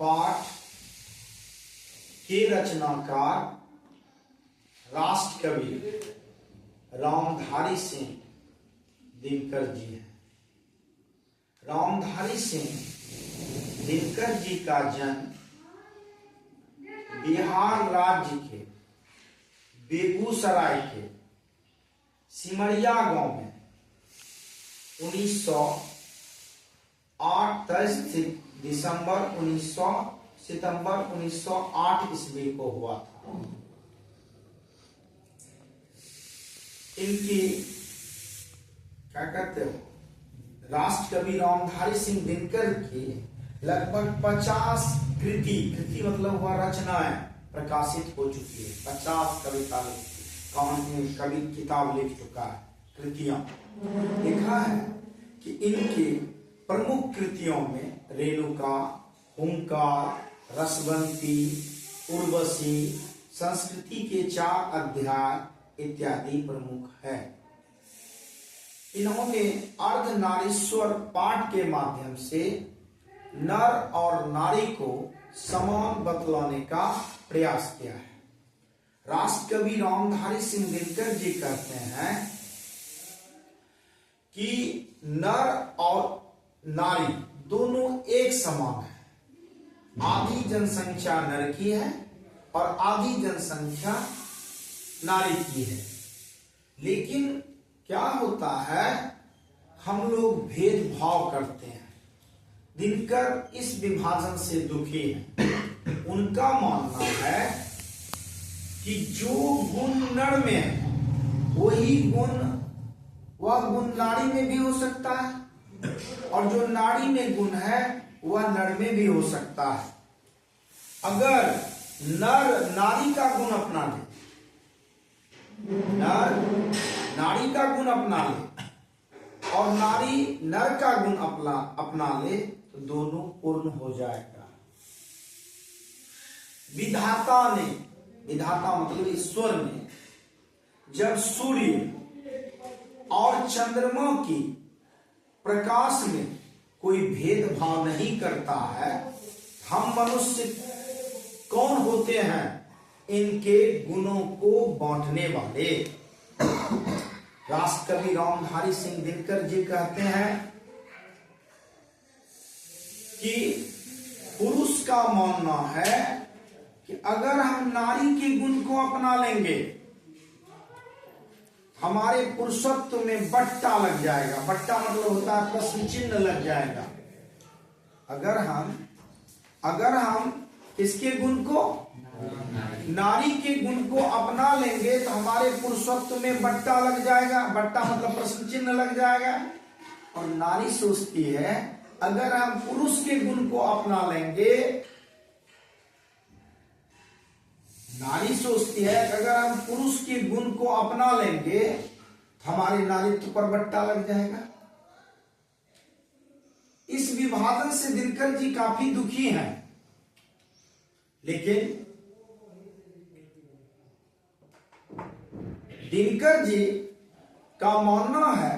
पाठ के रचनाकार राष्ट्र कवि रामधारी सिंह दिनकर जी हैं। रामधारी सिंह दिनकर जी का जन्म बिहार राज्य के बेगूसराय के सिमरिया गांव में 1908 सितंबर 1908 ईस्वी को हुआ था। इनकी क्या कहते हो, राष्ट्र कवि रामधारी सिंह दिनकर की लगभग 50 कृति मतलब हुआ रचनाएं प्रकाशित हो चुकी है। 50 कविता कहानी कवि किताब लिख चुका है। कृतियां लिखा है कि इनकी प्रमुख कृतियों में रेणुका, हुंकार, रसवंती, उर्वशी, संस्कृति के 4 अध्याय इत्यादि प्रमुख है। इन्होंने अर्धनारीश्वर पाठ के माध्यम से नर और नारी को समान बतलाने का प्रयास किया है। राष्ट्र कवि रामधारी सिंह दिनकर जी कहते हैं कि नर और नारी दोनों एक समान है। आधी जनसंख्या नर की है और आधी जनसंख्या नारी की है। लेकिन क्या होता है, हम लोग भेदभाव करते हैं। दिनकर इस विभाजन से दुखी हैं। उनका मानना है कि जो गुण नर में है वही वह गुण नारी में भी हो सकता है, और जो नारी में गुण है वह नर में भी हो सकता है। अगर नर नारी का गुण अपना ले, नर नारी का गुण अपना ले और नारी नर का गुण अपना ले तो दोनों पूर्ण हो जाएगा। विधाता मतलब ईश्वर ने जब सूर्य और चंद्रमा की प्रकाश में कोई भेदभाव नहीं करता है, हम मनुष्य कौन होते हैं? इनके गुणों को बांटने वाले। राष्ट्र कवि रामधारी सिंह दिनकर जी कहते हैं कि पुरुष का मानना है कि अगर हम नारी के गुण को अपना लेंगे, हमारे पुरुषत्व में बट्टा लग जाएगा। बट्टा मतलब होता है प्रश्न चिन्ह लग जाएगा। अगर हम किसके गुण को, नारी के गुण को अपना लेंगे तो हमारे पुरुषत्व में बट्टा लग जाएगा। बट्टा मतलब प्रश्न चिन्ह लग जाएगा। और नारी सोचती है अगर हम पुरुष के गुण को अपना लेंगे, नारी सोचती है अगर हम पुरुष के गुण को अपना लेंगे तो हमारे नारीत्व पर बट्टा लग जाएगा। इस विभाजन से दिनकर जी काफी दुखी हैं। लेकिन दिनकर जी का मानना है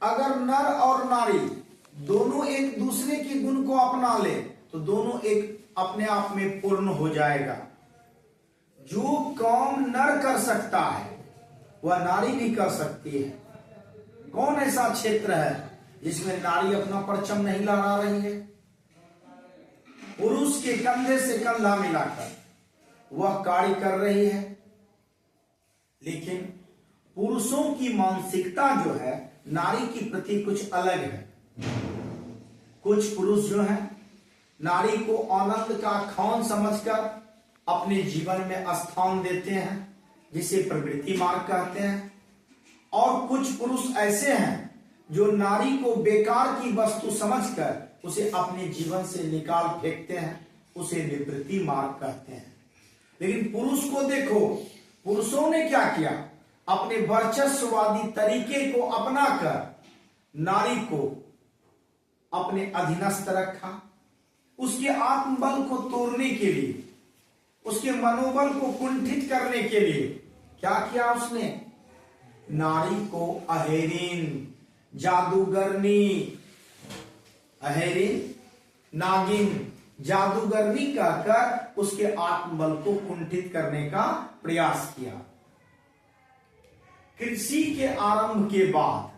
अगर नर और नारी दोनों एक दूसरे के गुण को अपना ले तो दोनों एक अपने आप में पूर्ण हो जाएगा। जो काम नर कर सकता है वह नारी भी कर सकती है। कौन ऐसा क्षेत्र है जिसमें नारी अपना परचम नहीं लहरा रही है? पुरुष के कंधे से कंधा मिलाकर वह कार्य कर रही है। लेकिन पुरुषों की मानसिकता जो है नारी के प्रति कुछ अलग है। कुछ पुरुष जो है नारी को आनंद का खान समझकर अपने जीवन में स्थान देते हैं, जिसे प्रवृत्ति मार्ग कहते हैं। और कुछ पुरुष ऐसे हैं जो नारी को बेकार की वस्तु समझकर उसे अपने जीवन से निकाल फेंकते हैं, उसे निवृत्ति मार्ग कहते हैं। लेकिन पुरुष को देखो, पुरुषों ने क्या किया? अपने वर्चस्ववादी तरीके को अपनाकर नारी को अपने अधीनस्थ रखा। उसके आत्मबल को तोड़ने के लिए, उसके मनोबल को कुंठित करने के लिए क्या किया उसने? नारी को अहेरिन, जादूगरनी, अहेरिन, नागिन जादूगरनी कहकर उसके आत्मबल को कुंठित करने का प्रयास किया। कृषि के आरंभ के बाद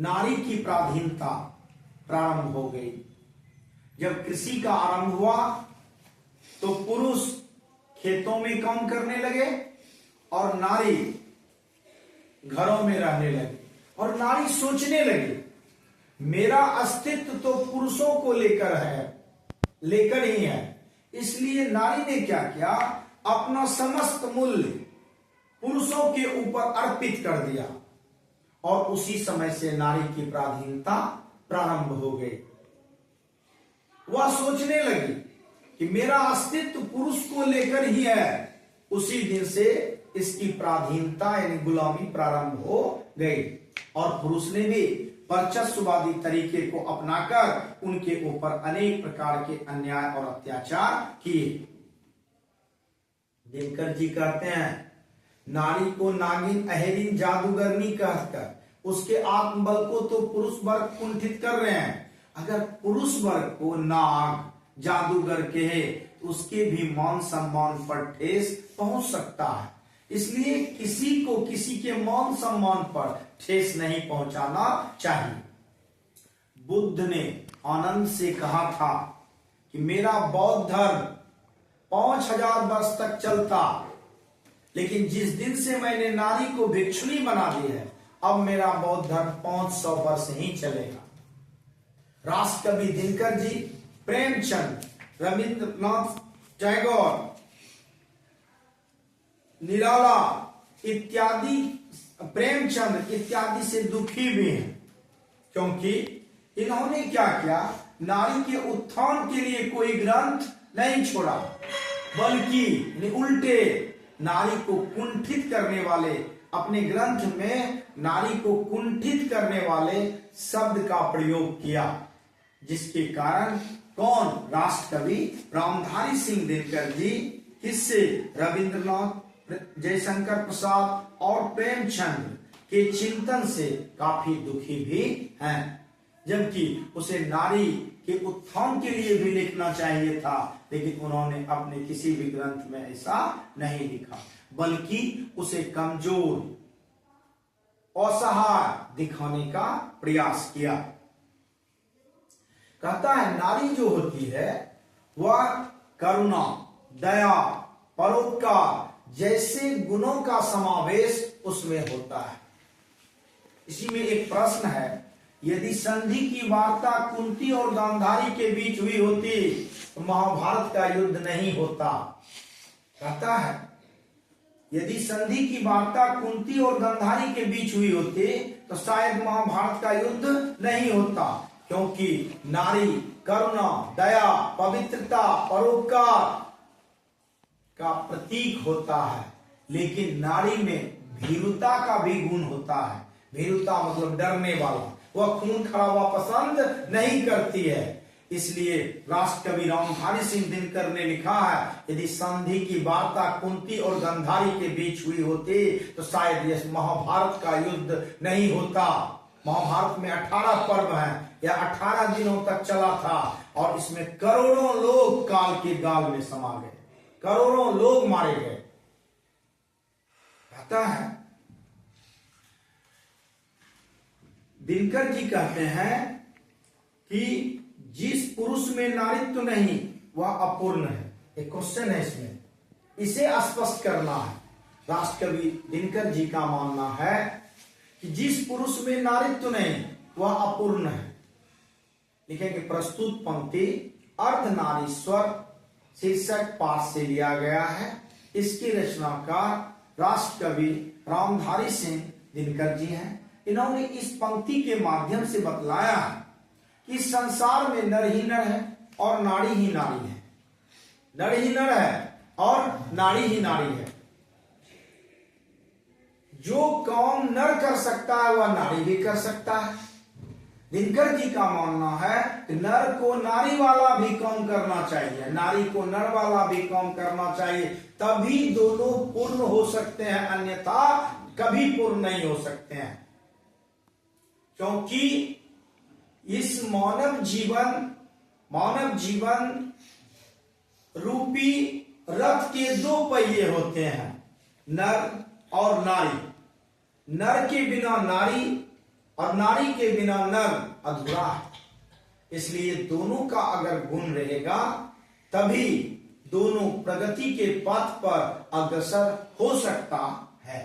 नारी की पराधीनता प्रारंभ हो गई। जब कृषि का आरंभ हुआ तो पुरुष खेतों में काम करने लगे और नारी घरों में रहने लगी, और नारी सोचने लगी मेरा अस्तित्व तो पुरुषों को लेकर ही है। इसलिए नारी ने क्या किया, अपना समस्त मूल्य पुरुषों के ऊपर अर्पित कर दिया, और उसी समय से नारी की पराधीनता प्रारंभ हो गई। वह सोचने लगी कि मेरा अस्तित्व पुरुष को लेकर ही है। उसी दिन से इसकी पराधीनता यानी गुलामी प्रारंभ हो गई, और पुरुष ने भी वर्चस्ववादी तरीके को अपनाकर उनके ऊपर अनेक प्रकार के अन्याय और अत्याचार किए। दिनकर जी कहते हैं नारी को नागिन, अहेरिन, जादूगरनी कहकर उसके आत्मबल को तो पुरुष वर्ग कुंठित कर रहे हैं। अगर पुरुष वर्ग को नाग, जादूगर कहे तो उसके भी मान सम्मान पर ठेस पहुंच सकता है। इसलिए किसी को किसी के मान सम्मान पर ठेस नहीं पहुंचाना चाहिए। बुद्ध ने आनंद से कहा था कि मेरा बौद्ध धर्म 5000 वर्ष तक चलता, लेकिन जिस दिन से मैंने नारी को भिक्षुणी बना दी है, अब मेरा बौद्ध धर्म 500 वर्ष ही चलेगा। राष्ट्रकवि दिनकर जी, प्रेमचंद, रविंद्रनाथ टैगोर, निराला इत्यादि, प्रेमचंद इत्यादि से दुखी भी हैं, क्योंकि इन्होंने क्या किया, नारी के उत्थान के लिए कोई ग्रंथ नहीं छोड़ा, बल्कि उल्टे नारी को कुंठित करने वाले, अपने ग्रंथ में नारी को कुंठित करने वाले शब्द का प्रयोग किया, जिसके कारण कौन, राष्ट्रकवि रामधारी सिंह दिनकर जी किससे, रविंद्रनाथ, जयशंकर प्रसाद और प्रेमचंद के चिंतन से काफी दुखी भी हैं। जबकि उसे नारी के उत्थान के लिए भी लिखना चाहिए था, लेकिन उन्होंने अपने किसी भी ग्रंथ में ऐसा नहीं लिखा, बल्कि उसे कमजोर, असहाय दिखाने का प्रयास किया। कहता है नारी जो होती है वह करुणा, दया, परोपकार जैसे गुणों का समावेश उसमें होता है। इसी में एक प्रश्न है, यदि संधि की वार्ता कुंती और गांधारी के बीच हुई होती तो महाभारत का युद्ध नहीं होता। कहता है यदि संधि की वार्ता कुंती और गांधारी के बीच हुई होती तो शायद महाभारत का युद्ध नहीं होता, क्योंकि नारी करुणा, दया, पवित्रता, परोपकार का प्रतीक होता है। लेकिन नारी में भीरुता का भी गुण होता है। भीरुता मतलब डरने वाला, वह खून खराबा पसंद नहीं करती है। इसलिए राष्ट्रकवि रामधारी सिंह दिनकर ने लिखा है, यदि संधि की वार्ता कुंती और गांधारी के बीच हुई होती तो शायद यह महाभारत का युद्ध नहीं होता। महाभारत में 18 पर्व हैं, या 18 दिनों तक चला था, और इसमें करोड़ों लोग काल के गाल में समा गए, करोड़ों लोग मारे गए। कहता है दिनकर जी कहते हैं कि जिस पुरुष में नारित्व नहीं वह अपूर्ण है। एक क्वेश्चन है इसमें, इसे स्पष्ट करना है। राष्ट्रकवि दिनकर जी का मानना है कि जिस पुरुष में नारित्व नहीं वह अपूर्ण है। लिखेंगे प्रस्तुत पंक्ति अर्धनारीश्वर शीर्षक पाठ से लिया गया है। इसकी रचनाकार राष्ट्रकवि रामधारी सिंह दिनकर जी हैं। इन्होंने इस पंक्ति के माध्यम से बतलाया है कि संसार में नर ही नर है और नारी ही नारी है। नर ही नर है और नारी ही नारी है। जो काम नर कर सकता है वह नारी भी कर सकता है। दिनकर जी का मानना है कि नर को नारी वाला भी काम करना चाहिए, नारी को नर वाला भी काम करना चाहिए, तभी दोनों पूर्ण हो सकते हैं, अन्यथा कभी पूर्ण नहीं हो सकते हैं। क्योंकि इस मानव जीवन मानव जीवन रूपी रथ के दो पहिए होते हैं, नर और नारी। नर के बिना नारी और नारी के बिना नर अधूरा है। इसलिए दोनों का अगर गुण रहेगा तभी दोनों प्रगति के पथ पर अग्रसर हो सकता है।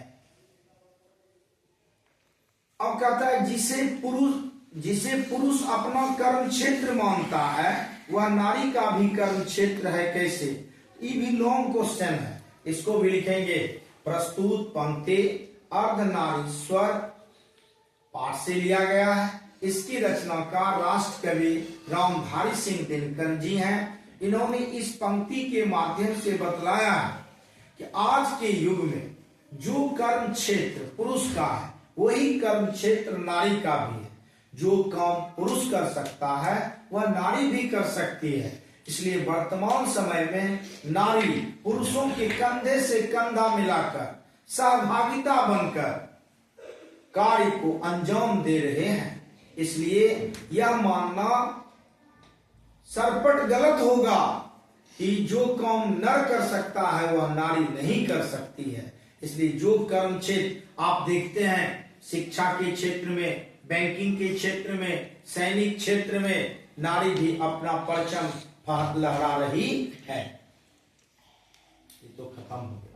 अब कहता है जिसे पुरुष अपना कर्म क्षेत्र मानता है वह नारी का भी कर्म क्षेत्र है कैसे। ये भी लॉन्ग क्वेश्चन है, इसको भी लिखेंगे। प्रस्तुत पंक्ति अर्धनारीश्वर पाठ से लिया गया है। इसकी रचनाकार राष्ट्र कवि रामधारी सिंह दिनकर जी हैं। इन्होंने इस पंक्ति के माध्यम से बतलाया है कि आज के युग में जो कर्म क्षेत्र पुरुष का है वही कर्म क्षेत्र नारी का भी है। जो काम पुरुष कर सकता है वह नारी भी कर सकती है। इसलिए वर्तमान समय में नारी पुरुषों के कंधे से कंधा मिलाकर सहभागिता बनकर कार्य को अंजाम दे रहे हैं। इसलिए यह मानना सरपट गलत होगा कि जो काम नर कर सकता है वह नारी नहीं कर सकती है। इसलिए जो कर्म क्षेत्र आप देखते हैं, शिक्षा के क्षेत्र में, बैंकिंग के क्षेत्र में, सैनिक क्षेत्र में नारी भी अपना परचम लहरा रही है। ये तो खत्म हो गया।